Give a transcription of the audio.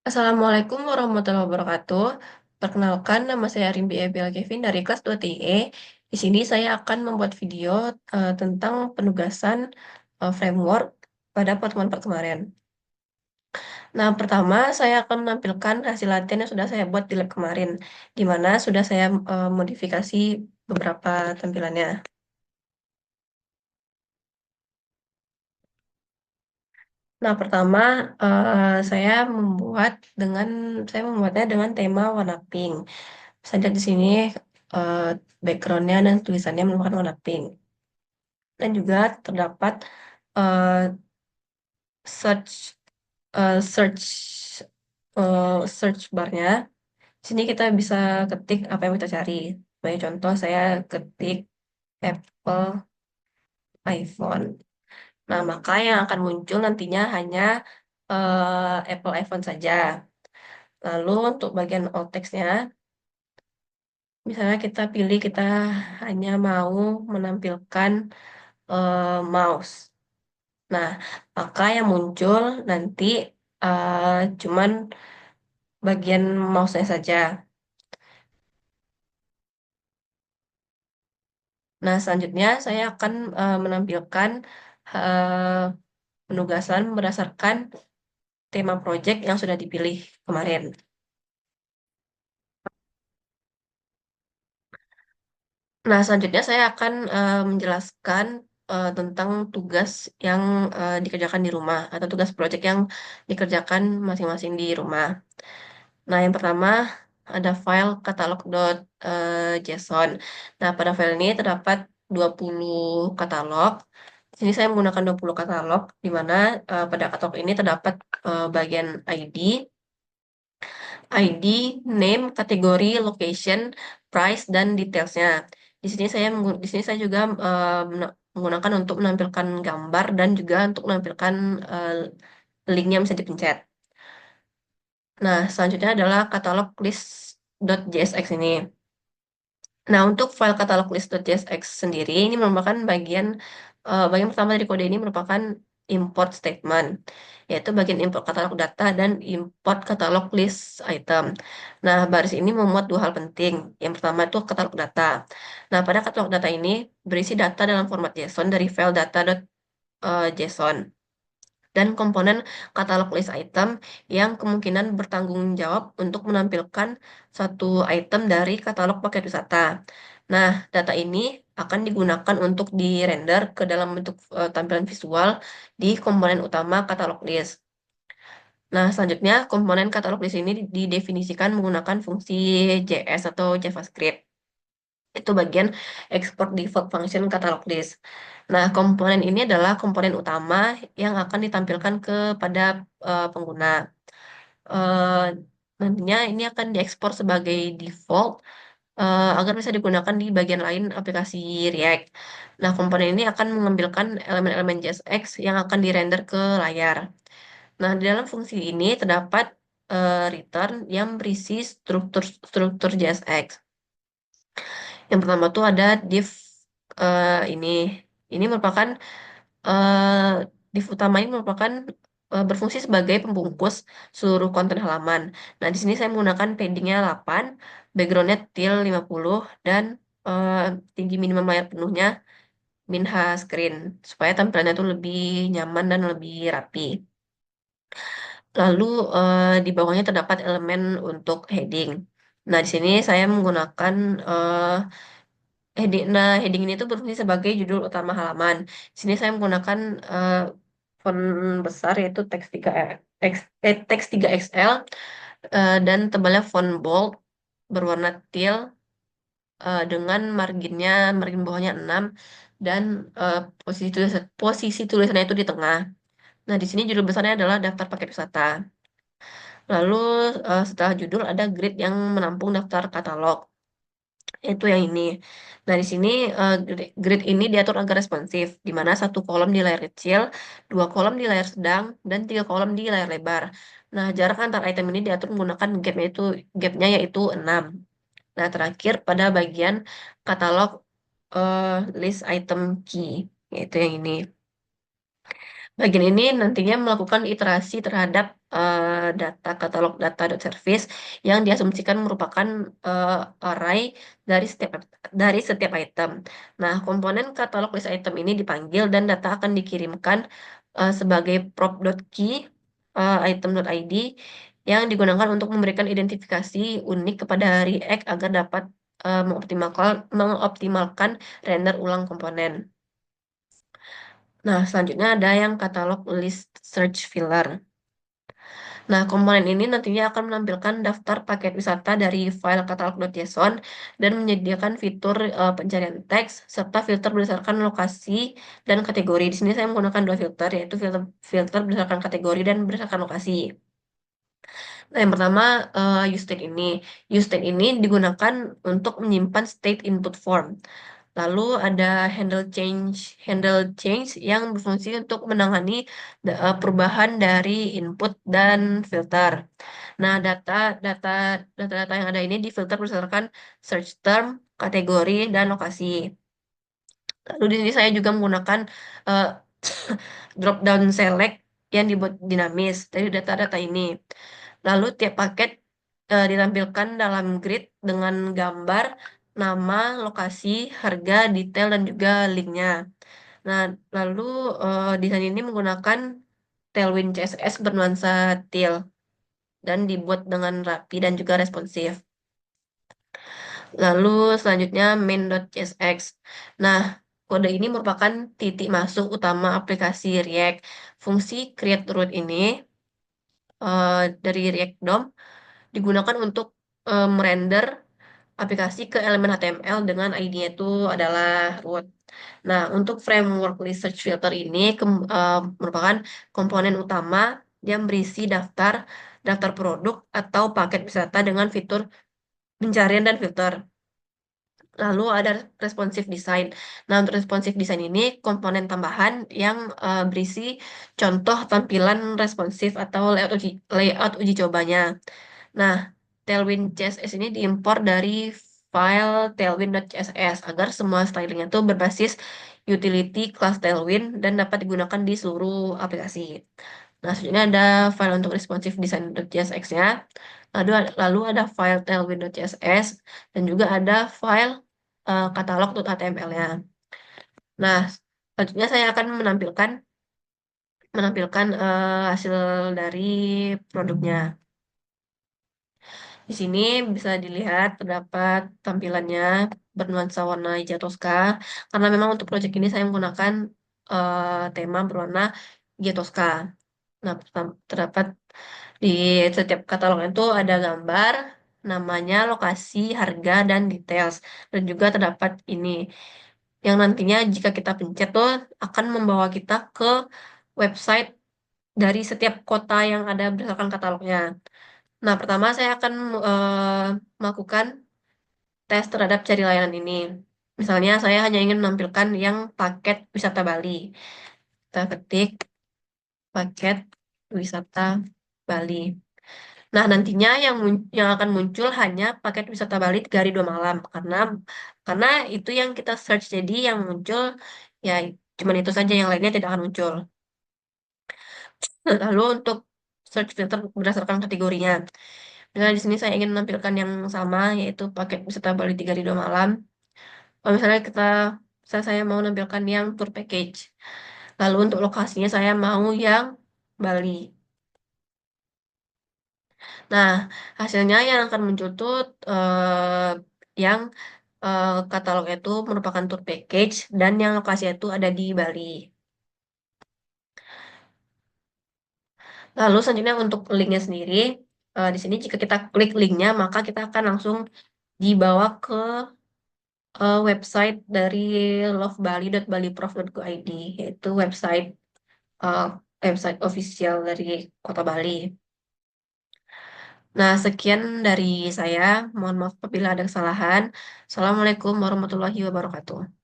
Assalamualaikum warahmatullahi wabarakatuh. Perkenalkan, nama saya Rimbi Ebiel Kevin dari kelas 2TE. Di sini saya akan membuat video tentang penugasan framework pada pertemuan kemarin. Nah, pertama saya akan menampilkan hasil latihan yang sudah saya buat di lab kemarin, di mana sudah saya modifikasi beberapa tampilannya. Nah, pertama saya saya membuatnya dengan tema warna pink. Bisa dilihat di sini eh, backgroundnya dan tulisannya merupakan warna pink. Dan juga terdapat eh, search search search barnya. Di sini kita bisa ketik apa yang kita cari. Sebagai contoh, saya ketik Apple iPhone. Nah, maka yang akan muncul nantinya hanya Apple iPhone saja. Lalu untuk bagian alt text-nya, misalnya kita pilih kita hanya mau menampilkan mouse. Nah, maka yang muncul nanti eh, cuman bagian mouse-nya saja. Nah, selanjutnya saya akan menampilkan eh, penugasan berdasarkan tema project yang sudah dipilih kemarin. Nah, selanjutnya saya akan menjelaskan tentang tugas yang dikerjakan di rumah atau tugas project yang dikerjakan masing-masing di rumah. Nah, yang pertama ada file katalog.json. Nah, pada file ini terdapat 20 katalog. Di sini saya menggunakan 20 katalog, di mana pada katalog ini terdapat bagian ID, name, kategori, location, price, dan detailsnya. Di sini saya juga menggunakan untuk menampilkan gambar dan juga untuk menampilkan link yang bisa dipencet. Nah, selanjutnya adalah katalog list.jsx ini. Nah, untuk file katalog list.jsx sendiri ini merupakan bagian pertama dari kode ini merupakan import statement, yaitu bagian import katalog data dan import katalog list item. Nah, baris ini memuat dua hal penting. Yang pertama itu katalog data. Nah, pada katalog data ini berisi data dalam format JSON dari file data.json dan komponen katalog list item yang kemungkinan bertanggung jawab untuk menampilkan satu item dari katalog paket wisata. Nah, data ini akan digunakan untuk di-render ke dalam bentuk tampilan visual di komponen utama katalog list. Nah, selanjutnya komponen katalog list ini didefinisikan menggunakan fungsi JS atau JavaScript. Itu bagian export default function katalog list. Nah, komponen ini adalah komponen utama yang akan ditampilkan kepada pengguna. Eh, Nantinya ini akan diekspor sebagai default agar bisa digunakan di bagian lain aplikasi React. Nah, komponen ini akan mengambilkan elemen-elemen JSX yang akan dirender ke layar. Nah, di dalam fungsi ini terdapat return yang berisi struktur JSX. Yang pertama tuh ada div ini. Ini merupakan eh, div utama ini merupakan berfungsi sebagai pembungkus seluruh konten halaman. Nah, di sini saya menggunakan paddingnya 8, backgroundnya teal 50, dan eh, tinggi minimum layar penuhnya min H screen supaya tampilannya itu lebih nyaman dan lebih rapi. Lalu di bawahnya terdapat elemen untuk heading. Nah, di sini saya menggunakan heading ini tuh berfungsi sebagai judul utama halaman. Di sini saya menggunakan font besar yaitu teks 3XL dan tebalnya font bold berwarna teal dengan margin bawahnya 6 dan posisi tulisannya itu di tengah. Nah, di sini judul besarnya adalah daftar paket wisata. Lalu setelah judul ada grid yang menampung daftar katalog. Itu yang ini. Nah, di sini grid ini diatur agar responsif, di mana satu kolom di layar kecil, dua kolom di layar sedang, dan tiga kolom di layar lebar. Nah, jarak antar item ini diatur menggunakan gapnya yaitu 6. Nah, terakhir pada bagian katalog eh, list item key, yaitu yang ini. Bagian ini nantinya melakukan iterasi terhadap data katalog data.service yang diasumsikan merupakan eh, array dari setiap item. Nah, komponen katalog list item ini dipanggil dan data akan dikirimkan sebagai prop.key item.id yang digunakan untuk memberikan identifikasi unik kepada React agar dapat mengoptimalkan render ulang komponen. Nah, selanjutnya ada yang katalog list search filler. Nah, komponen ini nantinya akan menampilkan daftar paket wisata dari file katalog.json dan menyediakan fitur pencarian teks serta filter berdasarkan lokasi dan kategori. Di sini saya menggunakan dua filter, yaitu filter berdasarkan kategori dan berdasarkan lokasi. Nah, yang pertama, useState ini. UseState ini digunakan untuk menyimpan state input form. Lalu ada handle change yang berfungsi untuk menangani perubahan dari input dan filter. Nah, data-data yang ada ini difilter berdasarkan search term, kategori, dan lokasi. Lalu di sini saya juga menggunakan eh, drop down select yang dibuat dinamis dari data-data ini. Lalu tiap paket ditampilkan dalam grid dengan gambar, nama, lokasi, harga, detail, dan juga linknya. Nah, lalu desain ini menggunakan Tailwind CSS bernuansa teal dan dibuat dengan rapi dan juga responsif. Lalu selanjutnya main.csx. Nah, kode ini merupakan titik masuk utama aplikasi React. Fungsi create root ini dari React DOM digunakan untuk merender aplikasi ke elemen HTML dengan ID-nya itu adalah root. Nah, untuk framework research filter ini merupakan komponen utama yang berisi daftar produk atau paket wisata dengan fitur pencarian dan filter. Lalu ada responsive design. Nah, untuk responsive design ini komponen tambahan yang berisi contoh tampilan responsif atau layout uji cobanya. Nah, Tailwind CSS ini diimpor dari file tailwind.css agar semua stylingnya itu berbasis utility class Tailwind dan dapat digunakan di seluruh aplikasi. Nah, selanjutnya ada file untuk responsive design.csx-nya. Lalu ada file tailwind.css dan juga ada file katalog.html-nya. Nah, selanjutnya saya akan menampilkan menampilkan hasil dari produknya. Di sini bisa dilihat terdapat tampilannya bernuansa warna hijau toska. Karena memang untuk proyek ini saya menggunakan tema berwarna hijau toska. Nah, terdapat di setiap katalog itu ada gambar, namanya, lokasi, harga, dan details. Dan juga terdapat ini yang nantinya jika kita pencet tuh akan membawa kita ke website dari setiap kota yang ada berdasarkan katalognya. Nah, pertama saya akan melakukan tes terhadap cari layanan ini. Misalnya saya hanya ingin menampilkan yang paket wisata Bali. Kita ketik paket wisata Bali. Nah, nantinya yang akan muncul hanya paket wisata Bali 3 hari 2 malam karena itu yang kita search. Jadi yang muncul ya cuman itu saja, yang lainnya tidak akan muncul. Lalu untuk search filter berdasarkan kategorinya. Misalnya di sini saya ingin menampilkan yang sama, yaitu paket wisata Bali 3 hari 2 malam. Kalau misalnya saya mau menampilkan yang tour package. Lalu untuk lokasinya saya mau yang Bali. Nah, hasilnya yang akan muncul tuh yang katalog itu merupakan tour package dan yang lokasi itu ada di Bali. Lalu selanjutnya untuk linknya sendiri, di sini jika kita klik linknya maka kita akan langsung dibawa ke website dari lovebali.baliprof.go.id, yaitu uh, website official dari Kota Bali. Nah, sekian dari saya. Mohon maaf apabila ada kesalahan. Assalamualaikum warahmatullahi wabarakatuh.